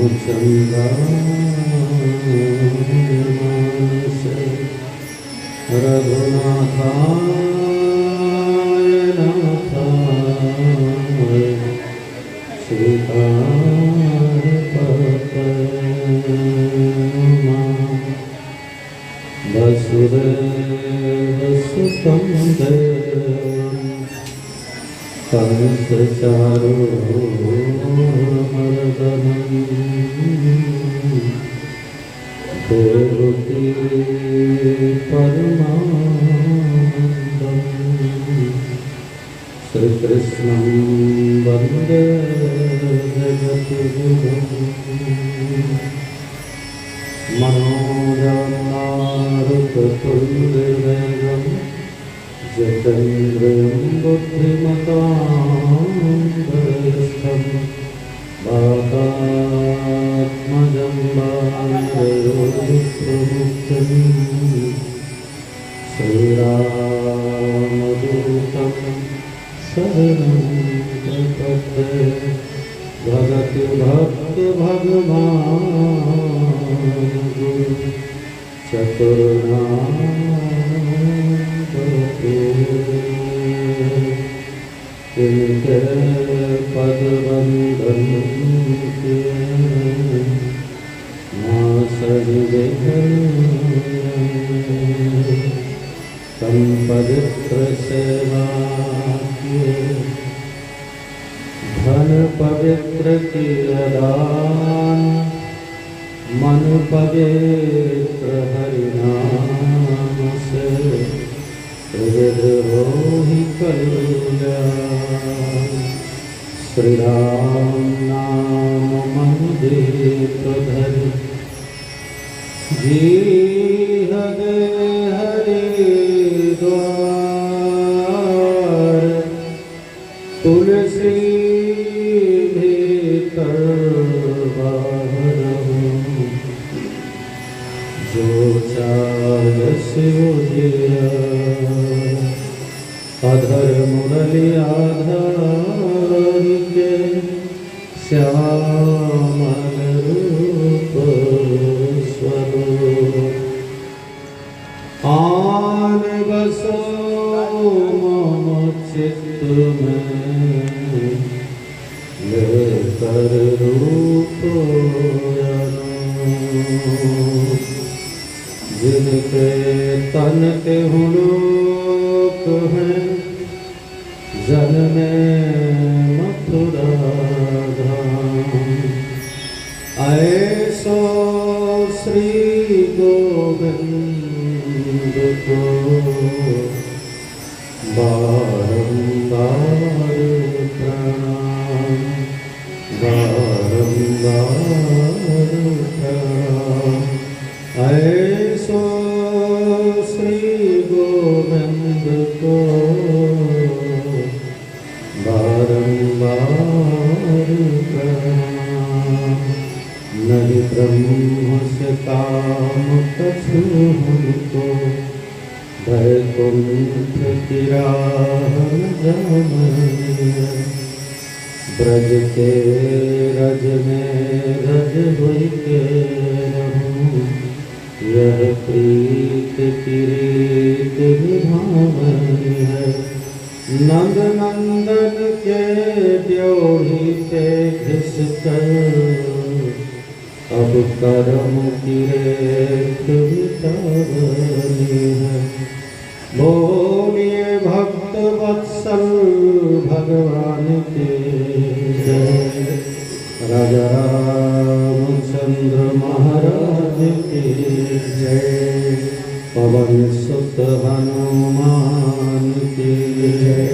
रामचन्द्रायमानस रघुनाथाय नाथाय सीताय वसुदेवसुतं देवं कंसचारूरमर्दनं देवकी परमानन्दं श्रीकृष्णं वन्दे जगद्गुरुं मनोजवनारुततुल्यवेगं जितेन्द्रियं बुद्धिमतां वरिष्ठं वातात्मजं वानरयोगप्रमुखं श्रीरामदूतं शरणं प्रपद्ये। भगति भक्त भगवान गुरु चतुर्नाम इनके पद बंदन के तम पवित्र सेवा किए धन पवित्र किया दान मन पवित्र हरिनाम से विद्रोही कल्याण। श्री राम नाम मंदिर धरि जी हरिद्वार तुलसी जो चाल शिवजिया अधर मुरली आधार के श्यामल रूप स्वरूप आन बसो मम चित्त में लेकर रूप जिनके तन के हुलोक हैं जन्मे मथुरा धाम। ऐसो श्री गोविंद को बारंबार प्रणाम बारंबार प्रणाम। ऐसो श्री गोविंद को बारंबार प्रणाम। नहीं ब्रह्म से काम कछु हमको वैकुंठ की राह जानिए। ब्रज के रज में रज हुई के रहूं यह प्रीत की रीत विभावनी है। नंद नंदन के ड्योढ़ी पे घिसकर अब करम की रेख बितावनी है। बोलिए भक्त वत्सल भगवान के जय। राजा रामचंद्र महाराज के जय। पवन सुत हनुमान के जय।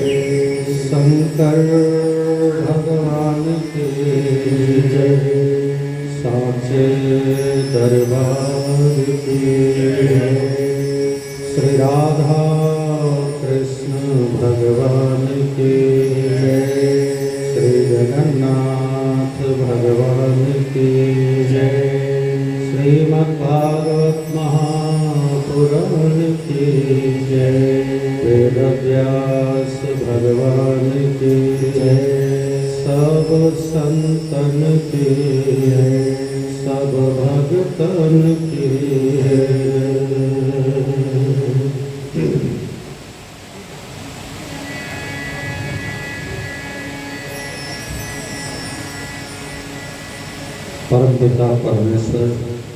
शंकर भगवान के जय। साचे दरबार की श्री राधा कृष्ण भगवान की जय। श्री जगन्नाथ भगवान की जय। श्रीमद्भागवत महापुराण की जय। वेद व्यास भगवान की जय। सब संतन के सब भगतन के परम पिता परमेश्वर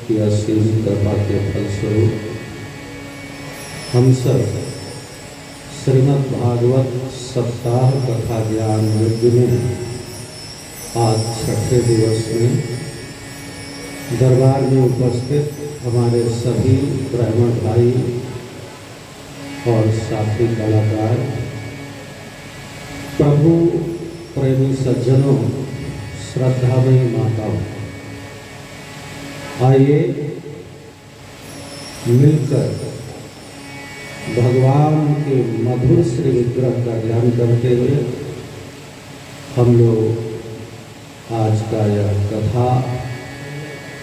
की असीम कृपा के फलस्वरूप हम सब श्रीमद् भागवत सप्ताह कथा ज्ञान यज्ञ में आज छठे दिवस में दरबार में उपस्थित हमारे सभी ब्राह्मण भाई और साथी कलाकार, प्रभु प्रेमी सज्जनों, श्रद्धामयी माताओं, आइए मिलकर भगवान के मधुर श्री विग्रह का ध्यान करते हुए हम लोग आज का यह कथा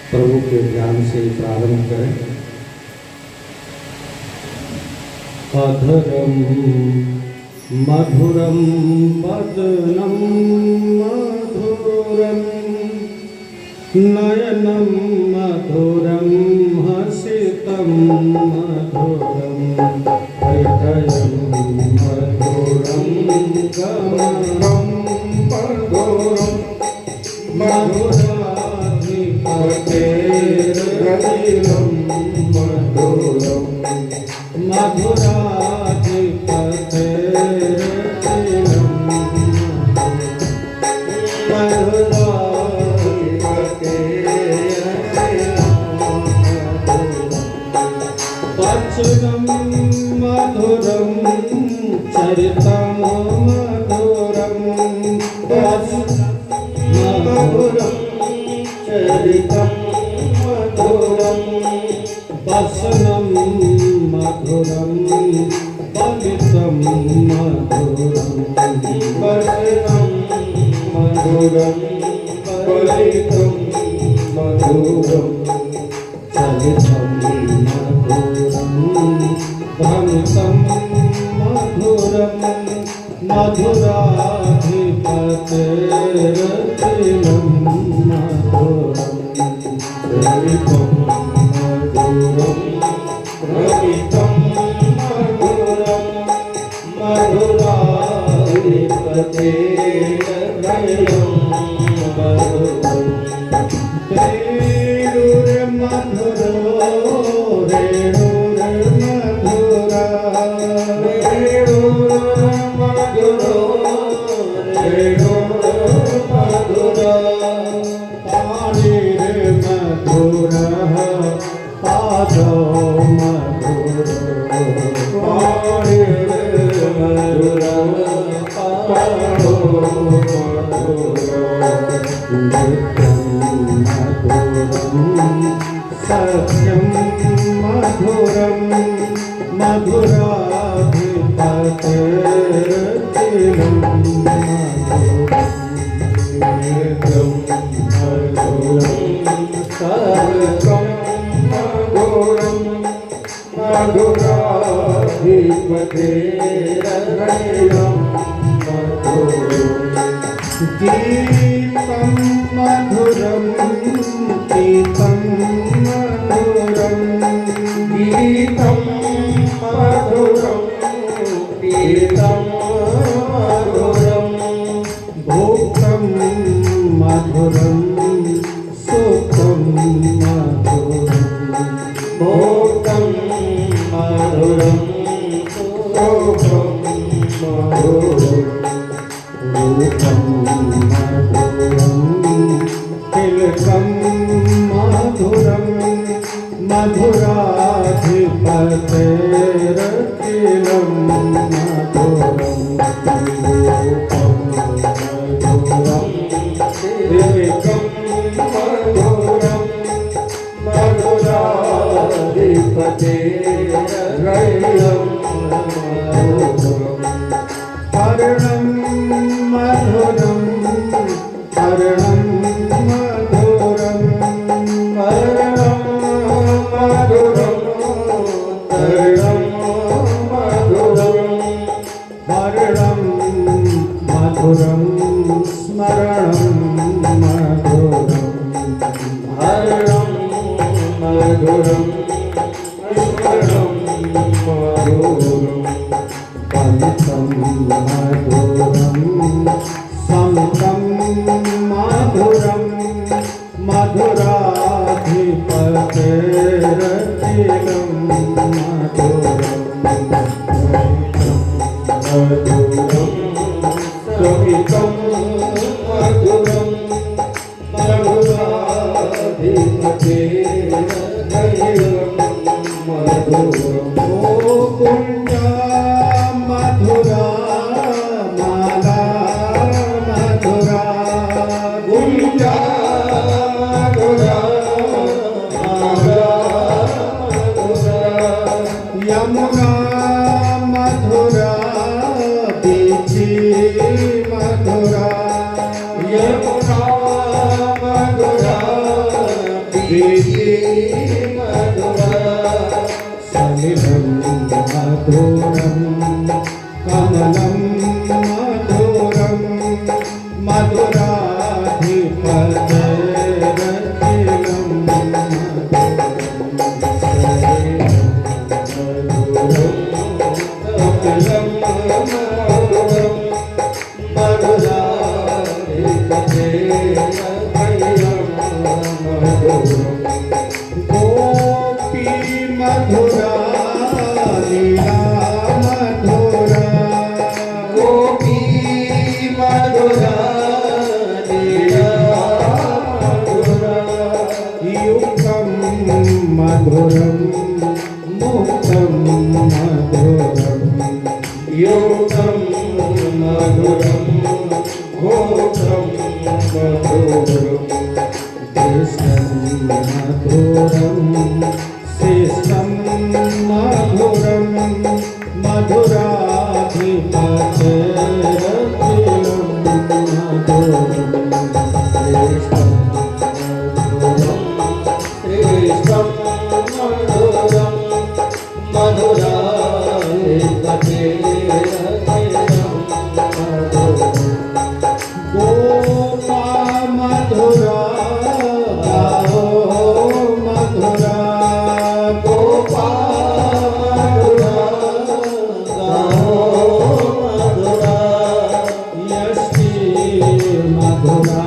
प्रभु के ध्यान से प्रारंभ करें। अधरम मधुरम वदनम मधुरम नयनम मधुरम हसितम मधुरम हृदयम मधुरम गमनम मधुरम मधुराधिपतेर्गतिरं मधुरम मधुराधिपतेर्गतिरं वचनं मधुरं चरितं मधुरं मधुरं चरितं मधुरं वचनं मधुरं फलितं मधुरं वचनं मधुरं फलितं मधुरं चरितं मधुरं भ्रमितं मधुरं मधुराधिपतेर्गतिरं मधुरं चरितं मधुरं भ्रमितं मधुरं मधुराधिपतेर्गतिरं मधुरं रेणुर्मधुरो रेणुर्मधुरा रेणुर्मधुरो रेणुर्मधुरा पाणिर्मधुरः पादो मधुरो पाणिर्मधुरः पादो मधुरो सत्यं मधुरं मधुराधिपतेर्गतिरं मधुरं सत्यं मधुरं मधुराधिपतेर्गतिरं मधुरं गीतं मधुरं गीतं मधुरं गीतं मधुरं गीतं मधुरं भोक्तं मधुरं सुखं मधुरं भोक्तं मधुरं सुखं मधुरं रूपं मधुरं तिलकं मधुरं मधुराधिपतेर्गतिरं मधुरं रूपं मधुरं तिलकं मधुरं मधुराधिपतेर्गतिरं मधुरं कर्णं मधुरं कर्णं मधुरं कर्णं मधुरं कर्णं मधुरं वर्णं हरणं मधुरं हरणं मधुरं स्मरणं मधुरं पंथं मधुरं संतं मधुरं मधुराधिपतेरखिलं मधुरं मधुरं सवितं मधुरं मधुराधिपतेरखिलं मधुरं कुञ्जा मधुरा माला मधुरा कुञ्जा मधुरा माला मधुरा यमुना मधुरा बीची मधुरा यमुना मधुरा बीची मधुरा सलिलं मधुरं कमलं मधुरं मधुराधिपतेरखिलं गोपी मधुरा लीला मधुरा गोपी मधुरा लीला मधुरा युक्तं मधुरं मुक्तं मधुरं युक्तं मधुरं घोषं मधुरं कृष्णं मधुरं श्रेष्ठं मधुरं मधुराधिपतेरखिलं मधुरं श्रेष्ठं मधुरं मधुराधिपतेरखिलं मधुरं गोपा मधुरा गाओ मधुरा गोपा मधुरा गाओ मधुरा यष्टि मधुरा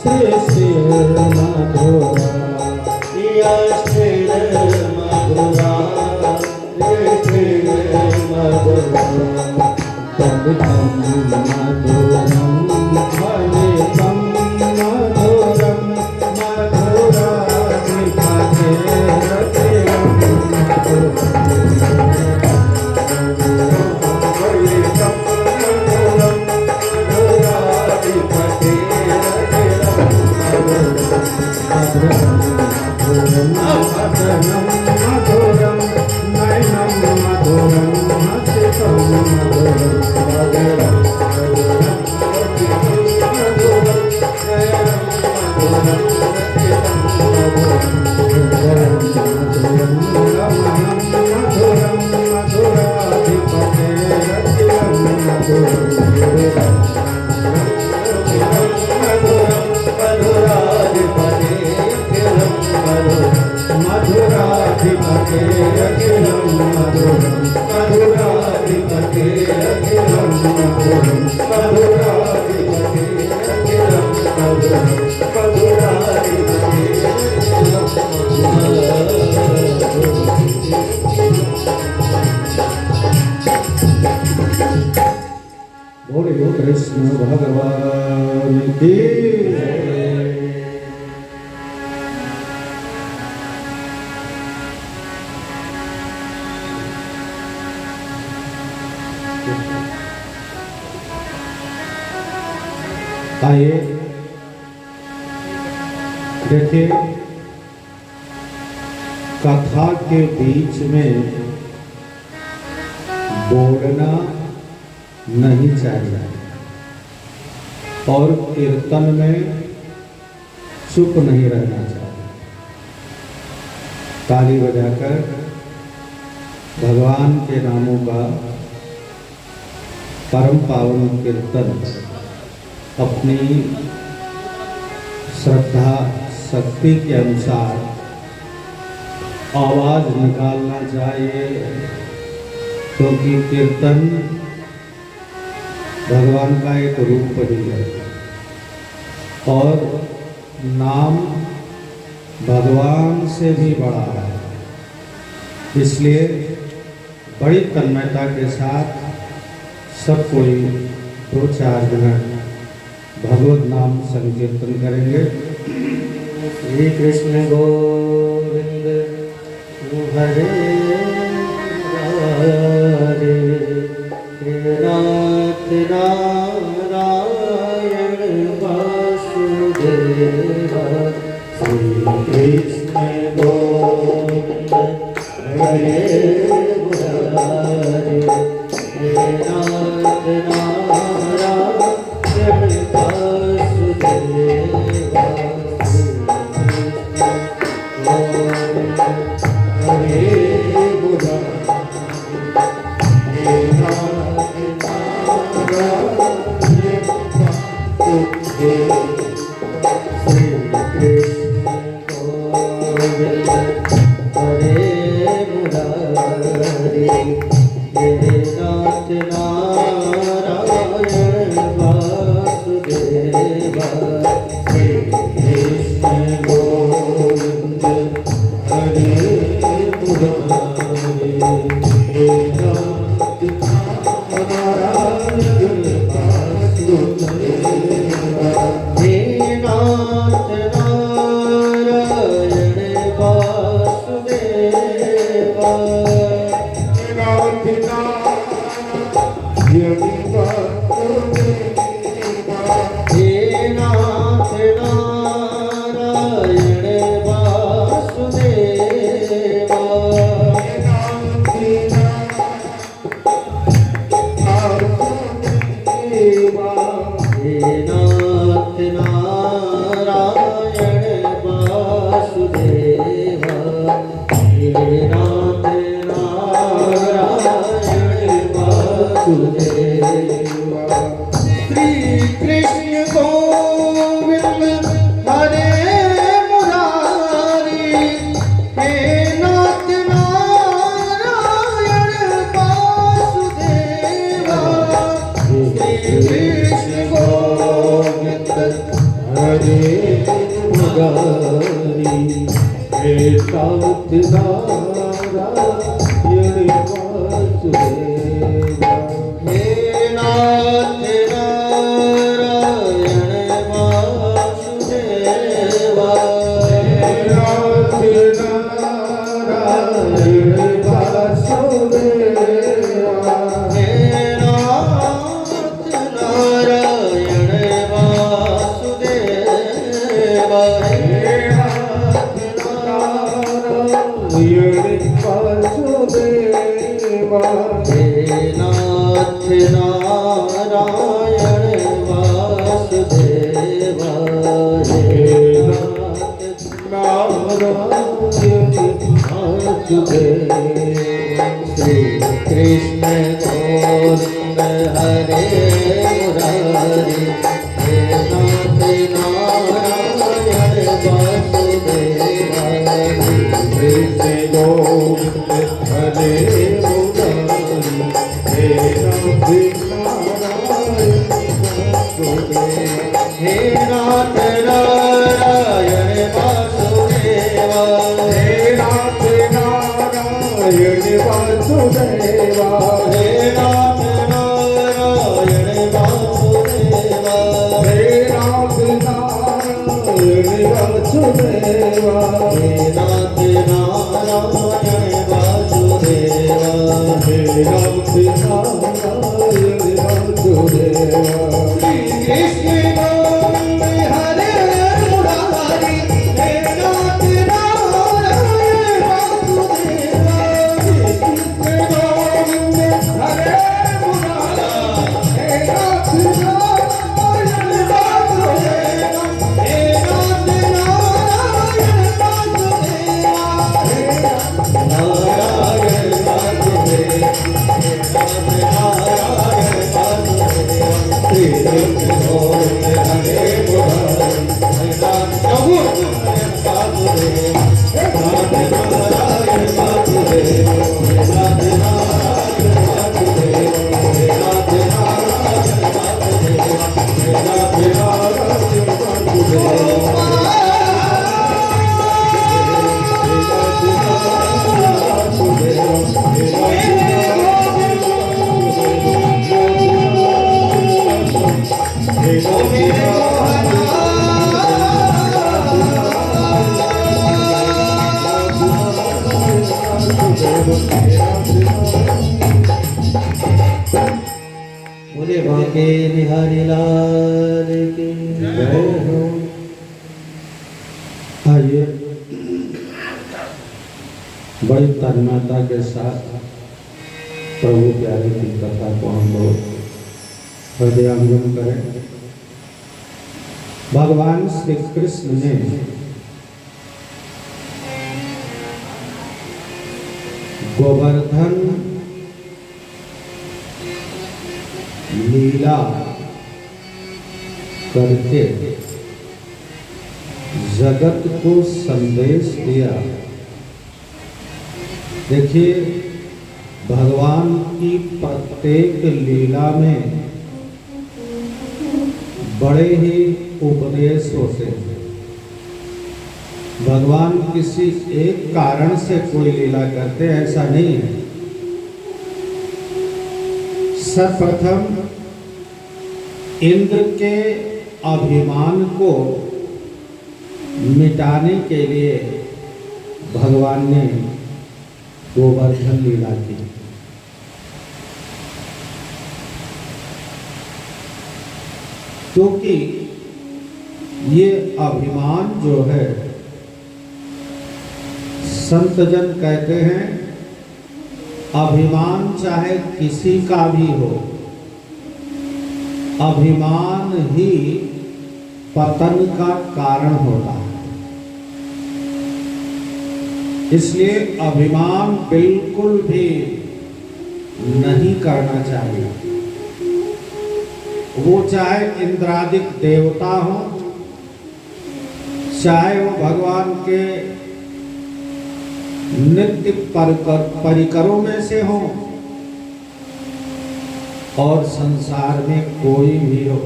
श्री मधुरा यष्टि मधुरा श्री मधुरा पंडितं मधुरं फलितं मधुरं मधुराधिपतेरखिलं मधुरं नयनं मधुरं हसितं मधुरं बोलो कृष्ण भगवान की आइए देखिए कथा के बीच में बोलना नहीं चाहिए और कीर्तन में चुप नहीं रहना चाहिए। ताली बजाकर भगवान के नामों का परम पावन कीर्तन अपनी श्रद्धा शक्ति के अनुसार आवाज निकालना चाहिए, क्योंकि कीर्तन भगवान का एक रूप ही है और नाम भगवान से भी बड़ा है। इसलिए बड़ी तन्मयता के साथ सब कोई 2-4 मिनट भगवत नाम संकीर्तन करेंगे। श्री कृष्ण गोविंद हरे हरे, नाथ नारायण वासुदेव। श्री कृष्ण गोविंद हरे हरे, नाथ नारायण वासुदेव। Oh बोले बांके बिहारी लाल की जय हो। आइए बड़ी तन्मयता के साथ प्रभु प्यारे की कथा को हम लोग हृदयंगम करें। भगवान श्री कृष्ण ने गोवर्धन लीला करके जगत को संदेश दिया। देखिए, भगवान की प्रत्येक लीला में बड़े ही उपदेश होते हैं। भगवान किसी एक कारण से कोई लीला करते ऐसा नहीं है। सर्वप्रथम इंद्र के अभिमान को मिटाने के लिए भगवान ने गोवर्धन लीला की। क्योंकि ये अभिमान जो है, संतजन कहते हैं अभिमान चाहे किसी का भी हो, अभिमान ही पतन का कारण होता है। इसलिए अभिमान बिल्कुल भी नहीं करना चाहिए। वो चाहे इंद्रादिक देवता हो, चाहे वो भगवान के नित्य परिकरों में से हो, और संसार में कोई भी हो।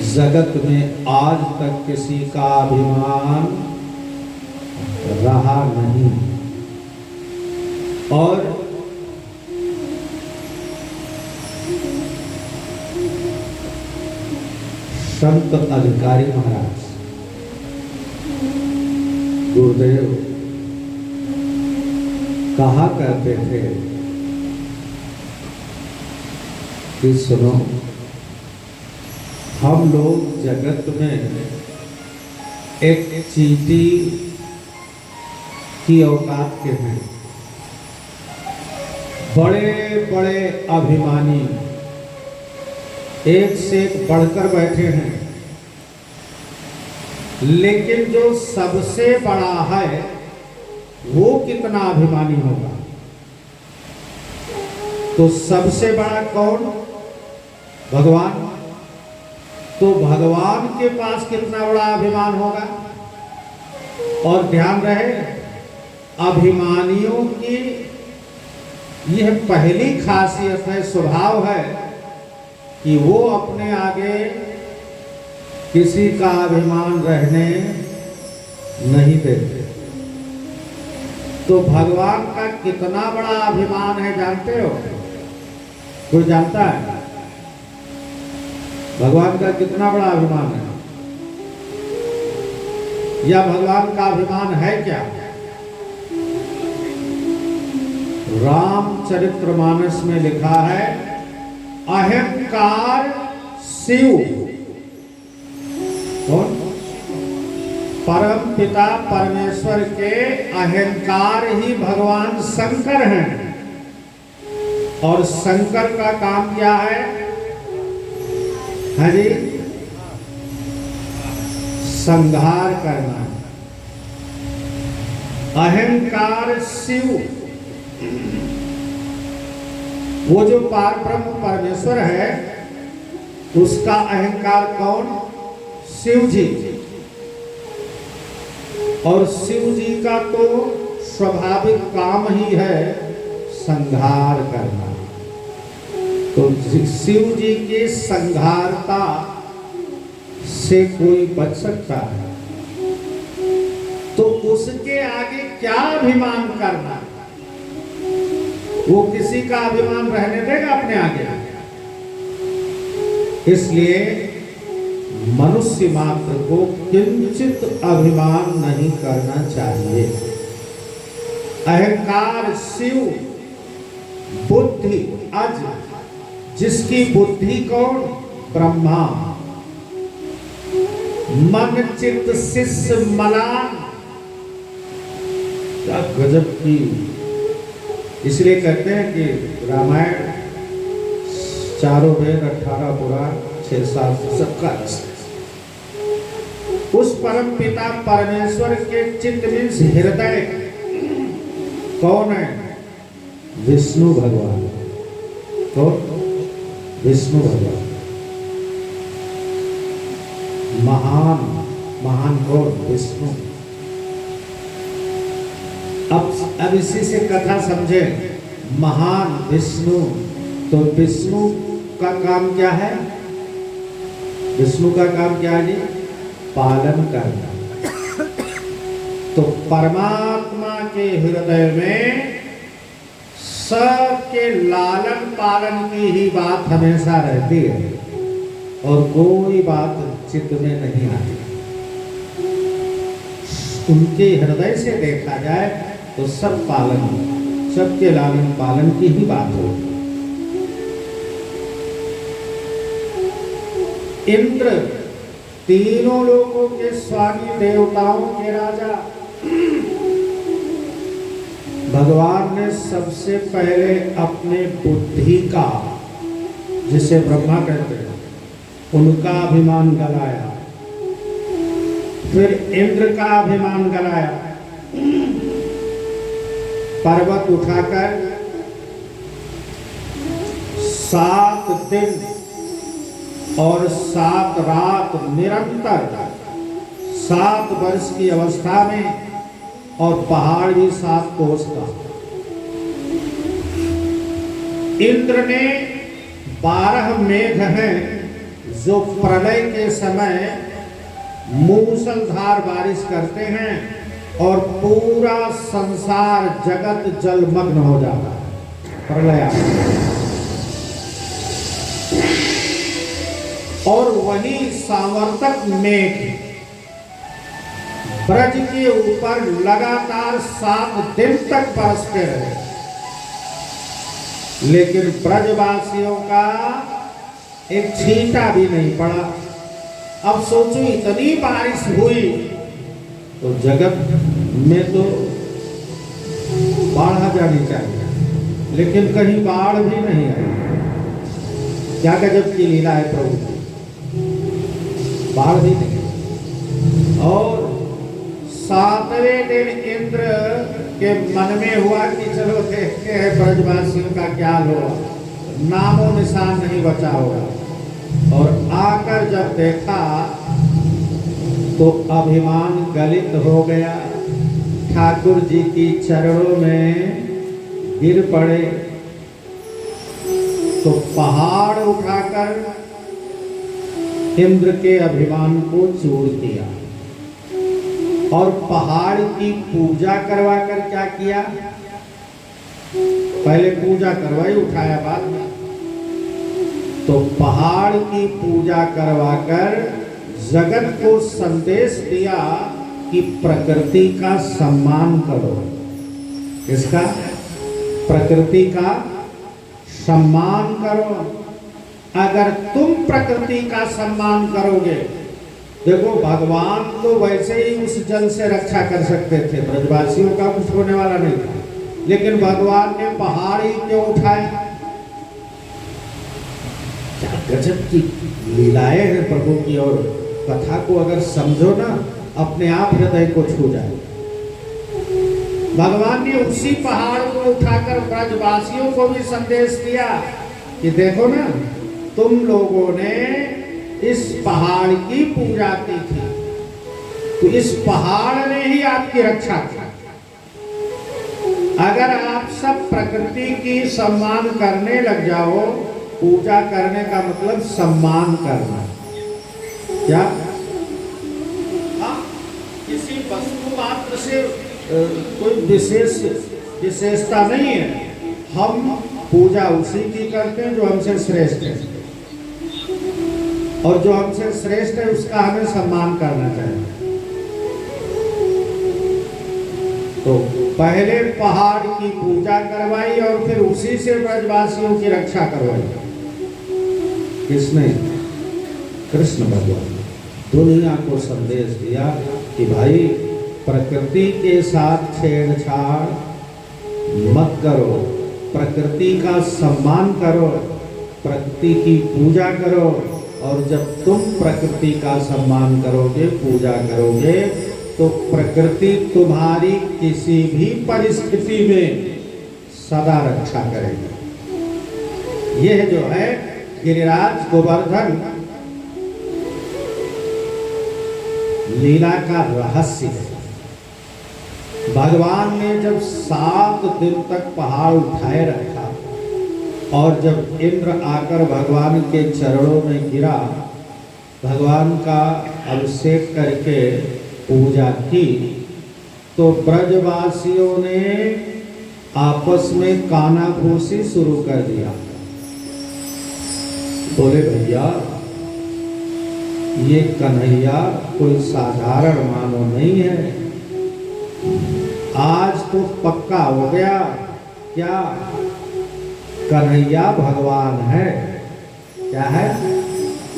जगत में आज तक किसी का अभिमान रहा नहीं। और संत अधिकारी महाराज गुरुदेव कहा करते थे कि सुनो, हम लोग जगत में एक चींटी की औकात के हैं। बड़े बड़े अभिमानी एक से एक बढ़कर बैठे हैं, लेकिन जो सबसे बड़ा है वो कितना अभिमानी होगा। तो सबसे बड़ा कौन? भगवान। तो भगवान के पास कितना बड़ा अभिमान होगा। और ध्यान रहे, अभिमानियों की यह पहली खासियत है, स्वभाव है कि वो अपने आगे किसी का अभिमान रहने नहीं देते। तो भगवान का कितना बड़ा अभिमान है जानते हो? कोई जानता है भगवान का कितना बड़ा अभिमान है? या भगवान का अभिमान है क्या? रामचरितमानस में लिखा है, अहंकार शिव। कौन? परम पिता परमेश्वर के अहंकार ही भगवान शंकर हैं। और शंकर का काम क्या है? हाँ जी, संहार करना। अहंकार शिव, वो जो पार ब्रह्म परमेश्वर है उसका अहंकार कौन? शिव जी। और शिव जी का तो स्वाभाविक काम ही है संहार करना। तो शिव जी के संहारता से कोई बच सकता है? तो उसके आगे क्या अभिमान करना? वो किसी का अभिमान रहने देगा अपने आगे? इसलिए मनुष्य मात्र को किंचित अभिमान नहीं करना चाहिए। अहंकार शिव, बुद्धि अज, जिसकी बुद्धि कौन? ब्रह्मा। मन चित्त शिष्य मलान, क्या गजब की। इसलिए कहते हैं कि रामायण 4 वेद 18 पुराण 6 शास्त्र सबका उस परम पिता परमेश्वर के चित्त में हृदय कौन है? विष्णु भगवान। कौन? विष्णु भगवान। महान महान कौन? विष्णु। अब इसी से कथा समझे। महान विष्णु, तो विष्णु का काम क्या है? विष्णु का काम क्या है जी? पालन करना। तो परमात्मा के हृदय में सबके लालन पालन की ही बात हमेशा रहती है और कोई बात चित्त में नहीं आती। उनके हृदय से देखा जाए तो सब पालन, सबके लालन पालन की ही बात होगी। इंद्र तीनों लोगों के स्वामी, देवताओं के राजा, भगवान ने सबसे पहले अपने बुद्धि का, जिसे ब्रह्मा कहते हैं, उनका अभिमान गलाया। फिर इंद्र का अभिमान गलाया। पर्वत उठाकर 7 दिन और 7 रात निरंतर 7 वर्ष की अवस्था में, और पहाड़ भी 7 कोस का। इंद्र ने 12 मेघ हैं जो प्रलय के समय मूसलधार बारिश करते हैं और पूरा संसार जगत जलमग्न हो जाता है प्रलय। और वही सावर्तक मेघ ब्रज के ऊपर लगातार 7 दिन तक बरसते रहे, लेकिन ब्रजवासियों का एक छींटा भी नहीं पड़ा। अब सोचो, इतनी बारिश हुई तो जगत में तो बाढ़ आ जानी चाहिए, लेकिन कहीं बाढ़ भी नहीं आई। क्या गजब की लीला है प्रभु की, बाढ़ भी नहीं। और 7वें दिन इंद्र के मन में हुआ कि चलो देखते हैं ब्रजवासियों का क्या हुआ, नामो निशान नहीं बचा होगा। और आकर जब देखा तो अभिमान गलित हो गया, ठाकुर जी की चरणों में गिर पड़े। तो पहाड़ उठाकर इंद्र के अभिमान को चूर किया और पहाड़ की पूजा करवाकर क्या किया? पहले पूजा करवाई, उठाया बाद में। तो पहाड़ की पूजा करवाकर जगत को संदेश दिया कि प्रकृति का सम्मान करो। इसका प्रकृति का सम्मान करो। अगर तुम प्रकृति का सम्मान करोगे, देखो भगवान तो वैसे ही उस जल से रक्षा कर सकते थे, ब्रजवासियों का कुछ होने वाला नहीं था, लेकिन भगवान ने पहाड़ ही क्यों उठाया? क्या गजब की लीलाएं हैं प्रभु की। और कथा को अगर समझो ना, अपने आप हृदय को छू जाए। भगवान ने उसी पहाड़ को उठाकर ब्रजवासियों को भी संदेश दिया कि देखो ना, तुम लोगों ने इस पहाड़ की पूजा की थी, तो इस पहाड़ ने ही आपकी रक्षा की। अगर आप सब प्रकृति की सम्मान करने लग जाओ, पूजा करने का मतलब सम्मान करना, क्या किसी वस्तु मात्र से कोई विशेषता नहीं है। हम पूजा उसी की करते हैं जो हमसे श्रेष्ठ है, और जो हमसे श्रेष्ठ है उसका हमें सम्मान करना चाहिए। तो पहले पहाड़ की पूजा करवाई और फिर उसी से ब्रजवासियों की रक्षा करवाई। किसने? कृष्ण भगवान। दुनिया को संदेश दिया कि भाई प्रकृति के साथ छेड़छाड़ मत करो, प्रकृति का सम्मान करो, प्रकृति की पूजा करो। और जब तुम प्रकृति का सम्मान करोगे, पूजा करोगे, तो प्रकृति तुम्हारी किसी भी परिस्थिति में सदा रक्षा करेगी। यह जो है गिरिराज गोवर्धन लीला का रहस्य है। भगवान ने जब 7 दिन तक पहाड़ उठाए रखा और जब इंद्र आकर भगवान के चरणों में गिरा, भगवान का अभिषेक करके पूजा की, तो ब्रजवासियों ने आपस में कानाफूसी शुरू कर दिया। बोले भैया ये कन्हैया कोई साधारण मानव नहीं है, आज तो पक्का हो गया क्या कन्हैया भगवान है। क्या है?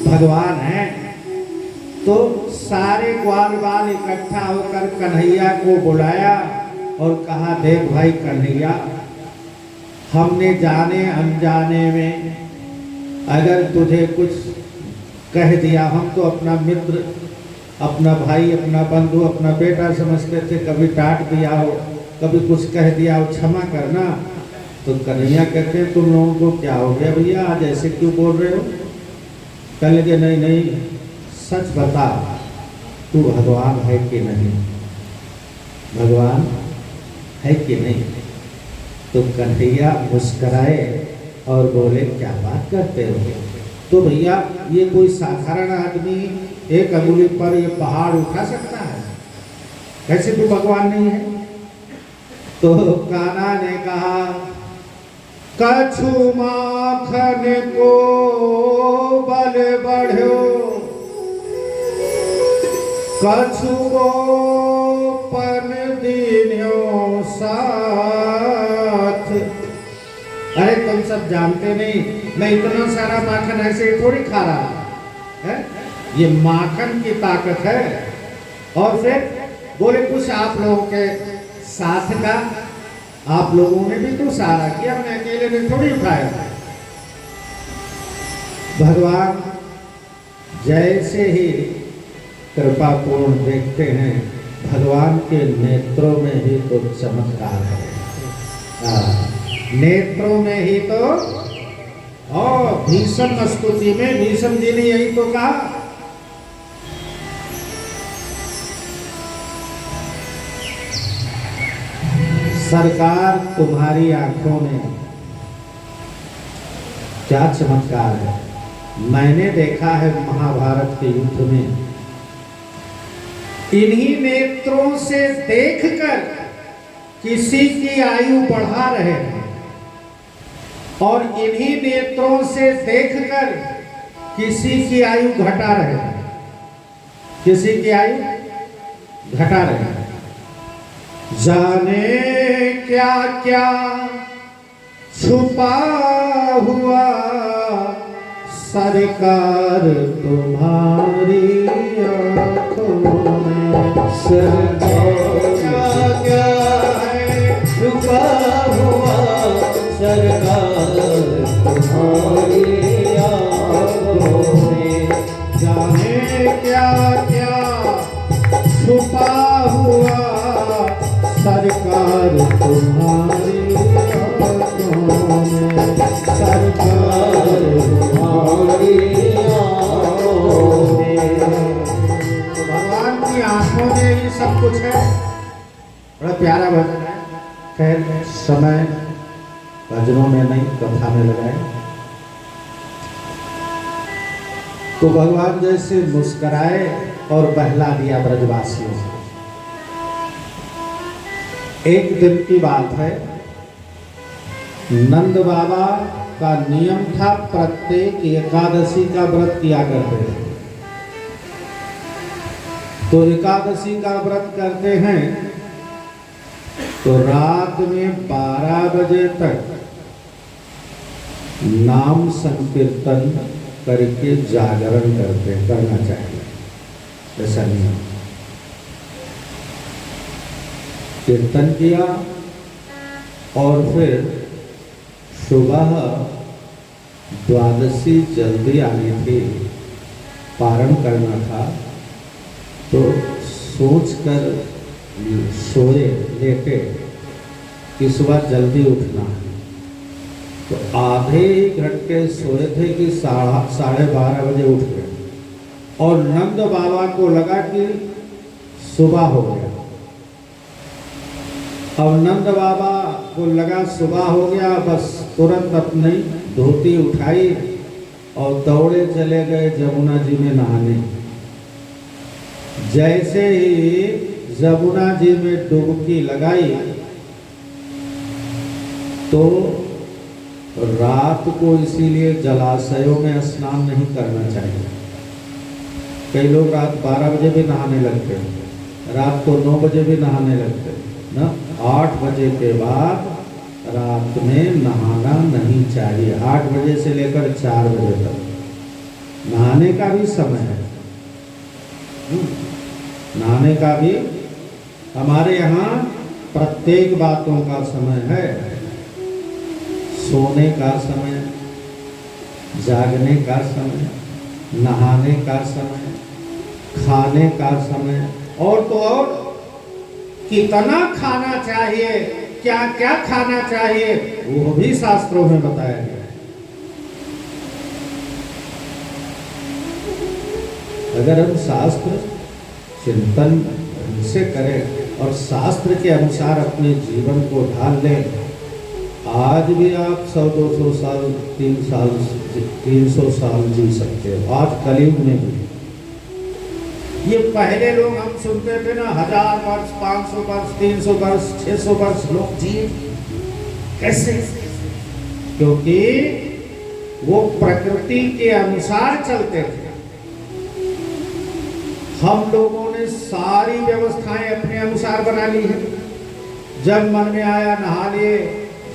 भगवान है। तो सारे ग्वाल बाल इकट्ठा होकर कन्हैया को बुलाया और कहा, देख भाई कन्हैया, हमने जाने अनजाने में अगर तुझे कुछ कह दिया, हम तो अपना मित्र, अपना भाई, अपना बंधु, अपना बेटा समझते थे, कभी डांट दिया हो, कभी कुछ कह दिया हो, क्षमा करना। तो कन्हैया कहते हैं, तुम लोगों को क्या हो गया भैया, आज ऐसे क्यों बोल रहे हो? कह लगे नहीं नहीं, सच बता, तू भगवान है कि नहीं, भगवान है कि नहीं? तो कन्हैया मुस्कराए और बोले, क्या बात करते हो? तो भैया ये कोई साधारण आदमी एक अंगुली पर ये पहाड़ उठा सकता है, कैसे तू भगवान नहीं है? तो कान्हा ने कहा, कछु माखन को बल बढ़ो, कछु पन दीन्यो साथ। अरे तुम सब जानते नहीं, मैं इतना सारा माखन ऐसे थोड़ी खा रहा है, ये माखन की ताकत है। और फिर बोले कुछ आप लोगों के साथ का, आप लोगों ने भी तो सारा किया, मैं अकेले ने थोड़ी उठाया। भगवान जैसे ही कृपा पूर्ण देखते हैं, भगवान के नेत्रों में ही तो चमत्कार है। नेत्रों में ही तो, और भीष्म स्तुति में भीष्म जी ने यही तो कहा, सरकार तुम्हारी आंखों में क्या चमत्कार है। मैंने देखा है महाभारत के युद्ध में, इन्हीं नेत्रों से देखकर किसी की आयु बढ़ा रहे हैं, और इन्हीं नेत्रों से देखकर किसी की आयु घटा रहे हैं, किसी की आयु घटा रहे हैं। जाने क्या क्या छुपा हुआ सरकार तुम्हारी आंखों में, क्या क्या है छुपा हुआ सरकार तुम्हारी आंखों में। जाने क्या क्या छुपा हुआ सरकार तुम्हारी आंखों में, सरकार तुम्हारी आंखों में। भगवान की आंखों में सब कुछ है। बड़ा प्यारा भजन है। खैर समय भजनों में नहीं, कथा में लगाए। तो भगवान जैसे मुस्कुराए और बहला दिया ब्रजवासियों को। एक दिन की बात है, नंद बाबा का नियम था प्रत्येक एकादशी का व्रत किया करते थे। तो एकादशी का व्रत करते हैं तो रात में 12 बजे तक नाम संकीर्तन करके जागरण करना चाहिए, ऐसा नियम। कीर्तन किया और फिर सुबह द्वादशी जल्दी आनी थी, पारण करना था, तो सोचकर सोए लेटे कि सुबह जल्दी उठना है। तो आधे ही घंटे सोए थे कि 12:30 बजे उठ गए और नंद बाबा को लगा कि सुबह हो गया। अब नंद बाबा को लगा सुबह हो गया, बस तुरंत अपनी धोती उठाई और दौड़े चले गए जमुना जी में नहाने। जैसे ही जमुना जी में डुबकी लगाई तो रात को इसीलिए जलाशयों में स्नान नहीं करना चाहिए। कई लोग रात 12 बजे भी नहाने लगते हैं, रात को 9 बजे भी नहाने लगते हैं ना। 8 बजे के बाद रात में नहाना नहीं चाहिए। 8 बजे से लेकर 4 बजे तक नहाने का भी समय है। नहाने का भी हमारे यहाँ प्रत्येक बातों का समय है। सोने का समय, जागने का समय, नहाने का समय, खाने का समय, और तो और कितना खाना चाहिए, क्या क्या खाना चाहिए, वो भी शास्त्रों में बताया गया है। अगर हम शास्त्र चिंतन से करें और शास्त्र के अनुसार अपने जीवन को ढाल लें, आज भी आप 100-200 साल 300 साल जी सकते हो। आज कलयुग में भी ये पहले लोग हम सुनते थे ना, 1000 वर्ष, 500 वर्ष, 300 वर्ष, 600 वर्ष लोग जिए। कैसे? क्योंकि वो प्रकृति के अनुसार चलते थे। हम लोगों ने सारी व्यवस्थाएं अपने अनुसार बना ली है। जब मन में आया नहा लिए,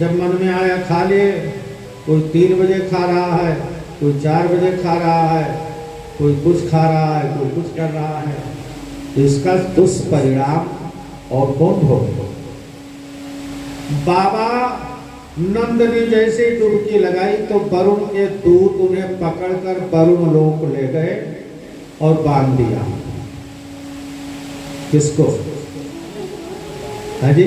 जब मन में आया खा लिए। कोई 3 बजे खा रहा है, कोई 4 बजे खा रहा है, कोई कुछ खा रहा है, कोई कुछ कर रहा है। इसका दुष्परिणाम और कौन भोगे? बाबा नंद ने जैसे डुबकी लगाई तो वरुण के दूत उन्हें पकड़कर वरुण लोक ले गए और बांध दिया। किसको? है जी,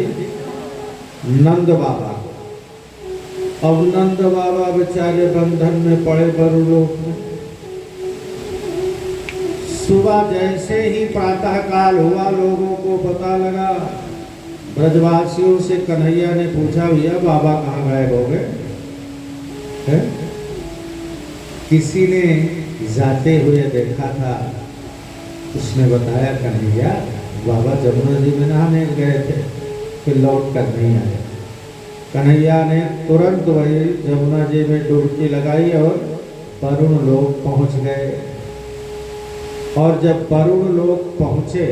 नंद बाबा को। अब नंद बाबा बेचारे बंधन में पड़े वरुण लोक में। सुबह जैसे ही प्रातः काल हुआ, लोगों को पता लगा। ब्रजवासियों से कन्हैया ने पूछा, भैया बाबा कहाँ गायब हो गए? किसी ने जाते हुए देखा था, उसने बताया कन्हैया बाबा जमुना जी में नहाने गए थे, फिर लौट कर नहीं आए। कन्हैया ने तुरंत वही जमुना जी में डुबकी लगाई और वरुण लोक पहुंच गए। और जब वरुण लोक पहुंचे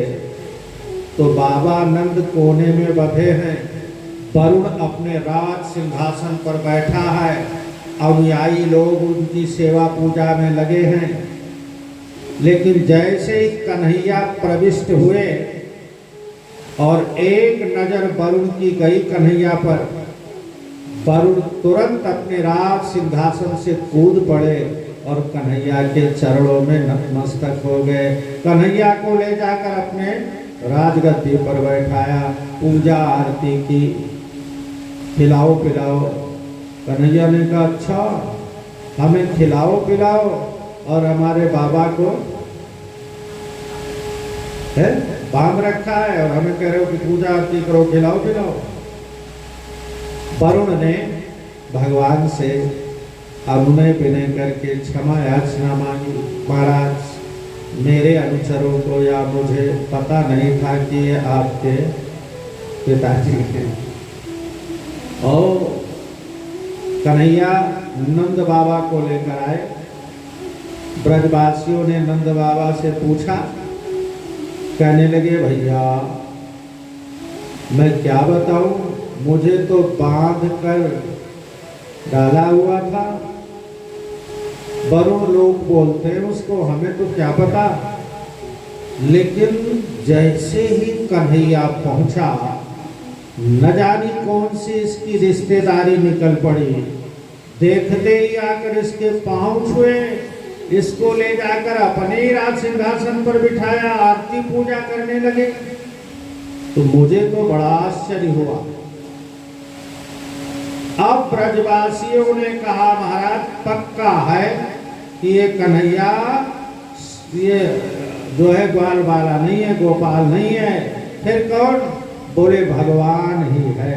तो बाबा नंद कोने में बैठे हैं। वरुण अपने राज सिंहासन पर बैठा है, अनुयायी लोग उनकी सेवा पूजा में लगे हैं। लेकिन जैसे ही कन्हैया प्रविष्ट हुए और एक नजर वरुण की गई कन्हैया पर, वरुण तुरंत अपने राज सिंहासन से कूद पड़े और कन्हैया के चरणों में नतमस्तक हो गए। कन्हैया को ले जाकर अपने राजगद्दी पर बैठाया, पूजा आरती की, खिलाओ पिलाओ। कन्हैया ने कहा, अच्छा हमें खिलाओ पिलाओ और हमारे बाबा को है, बांध रखा है और हमें कह रहे हो कि पूजा आरती करो, खिलाओ पिलाओ। वरुण ने भगवान से अनुनय विनय करके क्षमा याचना मांगी, महाराज मेरे अनुचरों को या मुझे पता नहीं था कि ये आपके पिताजी हैं। और कन्हैया नंद बाबा को लेकर आए। ब्रजवासियों ने नंद बाबा से पूछा, कहने लगे भैया मैं क्या बताऊं, मुझे तो बांध कर डाला हुआ था, वरुण लोग बोलते हैं उसको, हमें तो क्या पता। लेकिन जैसे ही कन्हैया पहुंचा, न जानी कौन सी इसकी रिश्तेदारी निकल पड़ी। देखते ही आकर इसके पांव छुए, इसको ले जाकर अपने ही राज सिंहासन पर बिठाया, आरती पूजा करने लगे। तो मुझे तो बड़ा आश्चर्य हुआ। अब ब्रजवासियों ने कहा महाराज पक्का है कि ये कन्हैया ये जो है ग्वाल वाला नहीं है, गोपाल नहीं है। फिर कौन? बोले भगवान ही है।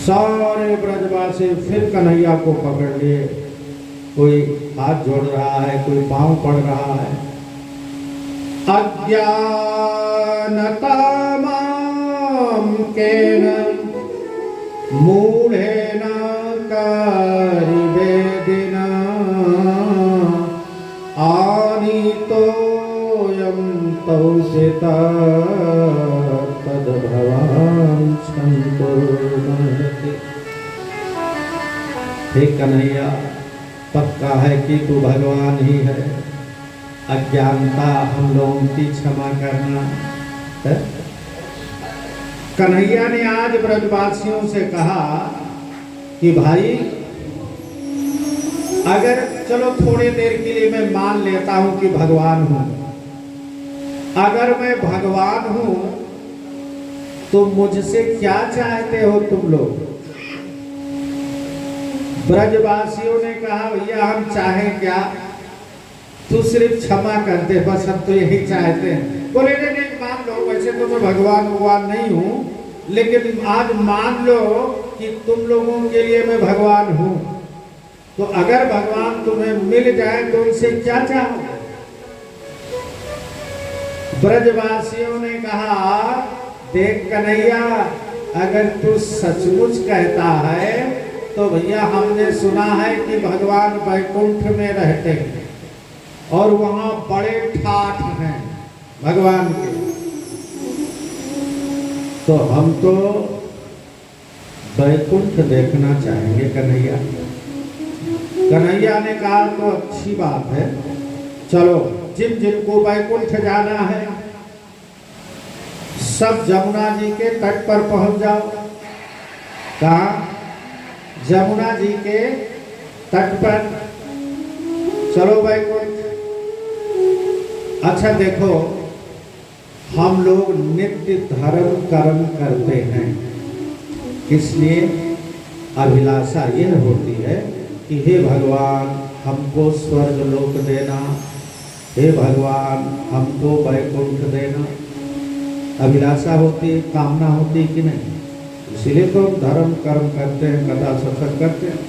सारे ब्रजवासी फिर कन्हैया को पकड़ लिए, कोई हाथ जोड़ रहा है, कोई पांव पड़ रहा है। अज्ञानता माम केन मूढ़ेन कारिवेदिना आनीतोऽयं तौ पिता तद्भवान् क्षन्तुर्महति। हे कन्हैया पक्का है कि तू भगवान ही है, अज्ञानता हम लोगों की क्षमा करना है। कन्हैया ने आज ब्रजवासियों से कहा कि भाई अगर चलो थोड़ी देर के लिए मैं मान लेता हूं कि भगवान हूं, अगर मैं भगवान हूं तो मुझसे क्या चाहते हो तुम लोग? ब्रजवासियों ने कहा भैया हम चाहें क्या, तू सिर्फ क्षमा कर दे, बस हम तो यही चाहते हैं। बोले नहीं मान लो, वैसे तो मैं भगवान नहीं हूँ, लेकिन आज मान लो कि तुम लोगों के लिए मैं भगवान हूँ। तो अगर भगवान तुम्हें मिल जाए तो उनसे क्या चाहोगे? ब्रजवासियों ने कहा देख कन्हैया, अगर तू सचमुच कहता है तो भैया हमने सुना है कि भगवान वैकुंठ में रहते हैं और वहां बड़े ठाठ हैं भगवान के, तो हम तो वैकुंठ देखना चाहेंगे कन्हैया। कन्हैया ने कहा तो अच्छी बात है, चलो जिन जिनको वैकुंठ जाना है सब जमुना जी के तट पर पहुंच जाओ। कहा? जमुना जी के तट पर चलो वैकुंठ। अच्छा देखो, हम लोग नित्य धर्म कर्म करते हैं, इसलिए अभिलाषा यह होती है कि हे भगवान हमको स्वर्ग लोक देना, हे भगवान हमको वैकुंठ देना। अभिलाषा होती है, कामना होती है कि नहीं? इसीलिए तो धर्म कर्म करते हैं, कथा सत्संग करते हैं।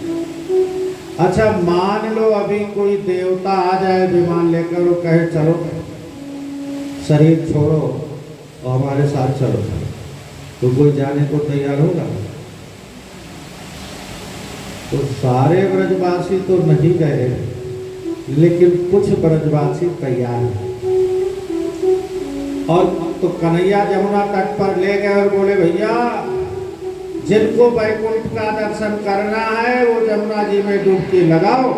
अच्छा मान लो अभी कोई देवता आ जाए विमान लेकर, वो कहे चलो शरीर छोड़ो और हमारे साथ चलो, तो कोई जाने को तैयार होगा? तो सारे ब्रजवासी तो नहीं गए, लेकिन कुछ ब्रजवासी तैयार हैं। और तो कन्हैया जमुना तट पर ले गए और बोले भैया जिनको वैकुंठ का दर्शन करना है वो जमुना जी में डुबकी लगाओ।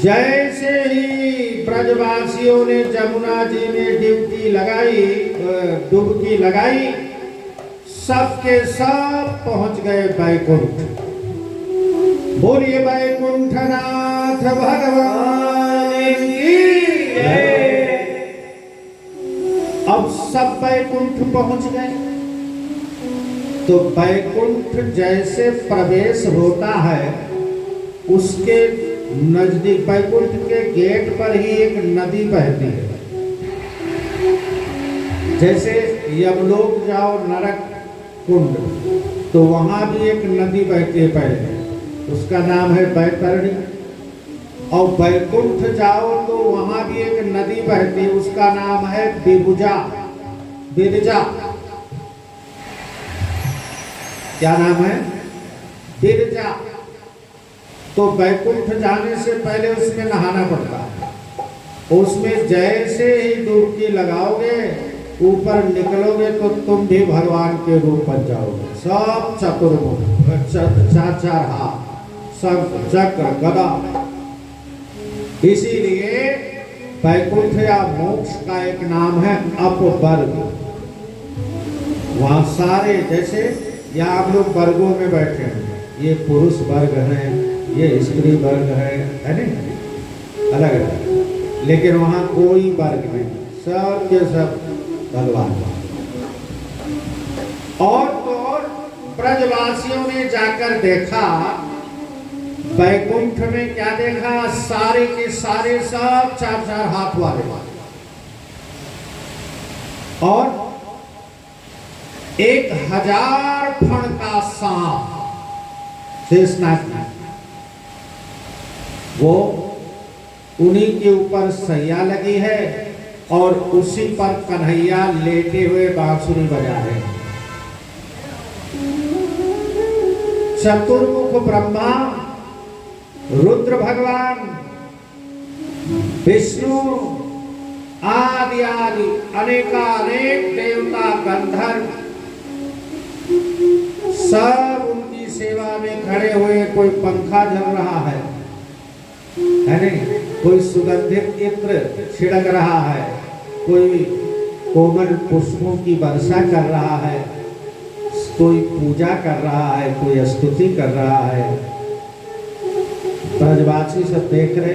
जैसे ही ब्रजवासियों ने जमुना जी में डुबकी लगाई, सबके सब पहुंच गए वैकुंठ। बोलिए वैकुंठनाथ भगवान की जय। अब सब वैकुंठ पहुंच गए। तो वैकुंठ जैसे प्रवेश होता है, उसके नजदीक बैकुंठ के गेट पर ही एक नदी बहती है। जैसे यमलोक जाओ नरक कुंड, तो वहां भी एक नदी बहती है पहले, उसका नाम है बैतरणी। और बैकुंठ जाओ तो वहां भी एक नदी बहती है, उसका नाम है बिरजा। बिरजा क्या नाम है? बिरजा। तो बैकुंठ जाने से पहले उसमें नहाना पड़ता है। उसमें जैसे ही डुबकी लगाओगे, ऊपर निकलोगे तो तुम भी भगवान के रूप बन जाओगे। सब चतुर्मुख, चार हाथ, सब चक्र गदा। इसीलिए बैकुंठ या मोक्ष का एक नाम है अपवर्ग। वहां सारे, जैसे यहाँ आप लोग वर्गों में बैठे हैं, ये पुरुष वर्ग है, ये स्त्री वर्ग है नहीं, अलग अलग, लेकिन वहां कोई वर्ग नहीं, सब के सब भगवान। और तो और ब्रजवासियों ने जाकर देखा, बैकुंठ में क्या देखा? सारे के सारे सब चार चार हाथ वाले, और 1000 फण का सांप शेषनाग, वो उन्हीं के ऊपर सैया लगी है और उसी पर कन्हैया लेटे हुए बांसुरी बजा रहे हैं। चतुर्मुख ब्रह्मा, रुद्र भगवान, विष्णु आदि आदि अनेकानेक देवता गंधर्व सब उनकी सेवा में खड़े हुए। कोई पंखा चल रहा है नहीं, कोई सुगंधित इत्र छिड़क रहा है, कोई कोमल पुष्पों की वर्षा कर रहा है, कोई पूजा कर रहा है, कोई स्तुति कर रहा है। ब्रजवासी सब देख रहे।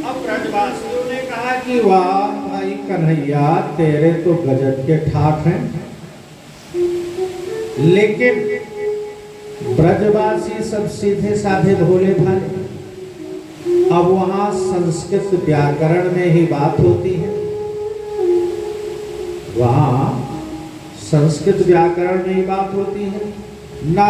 अब ब्रजवासियों ने कहा कि वाह भाई कन्हैया, तेरे तो गजब के ठाठ हैं। लेकिन ब्रजवासी सब सीधे साधे भोले भाले। अब वहां संस्कृत व्याकरण में ही बात होती है, वहां संस्कृत व्याकरण में ही बात होती है ना।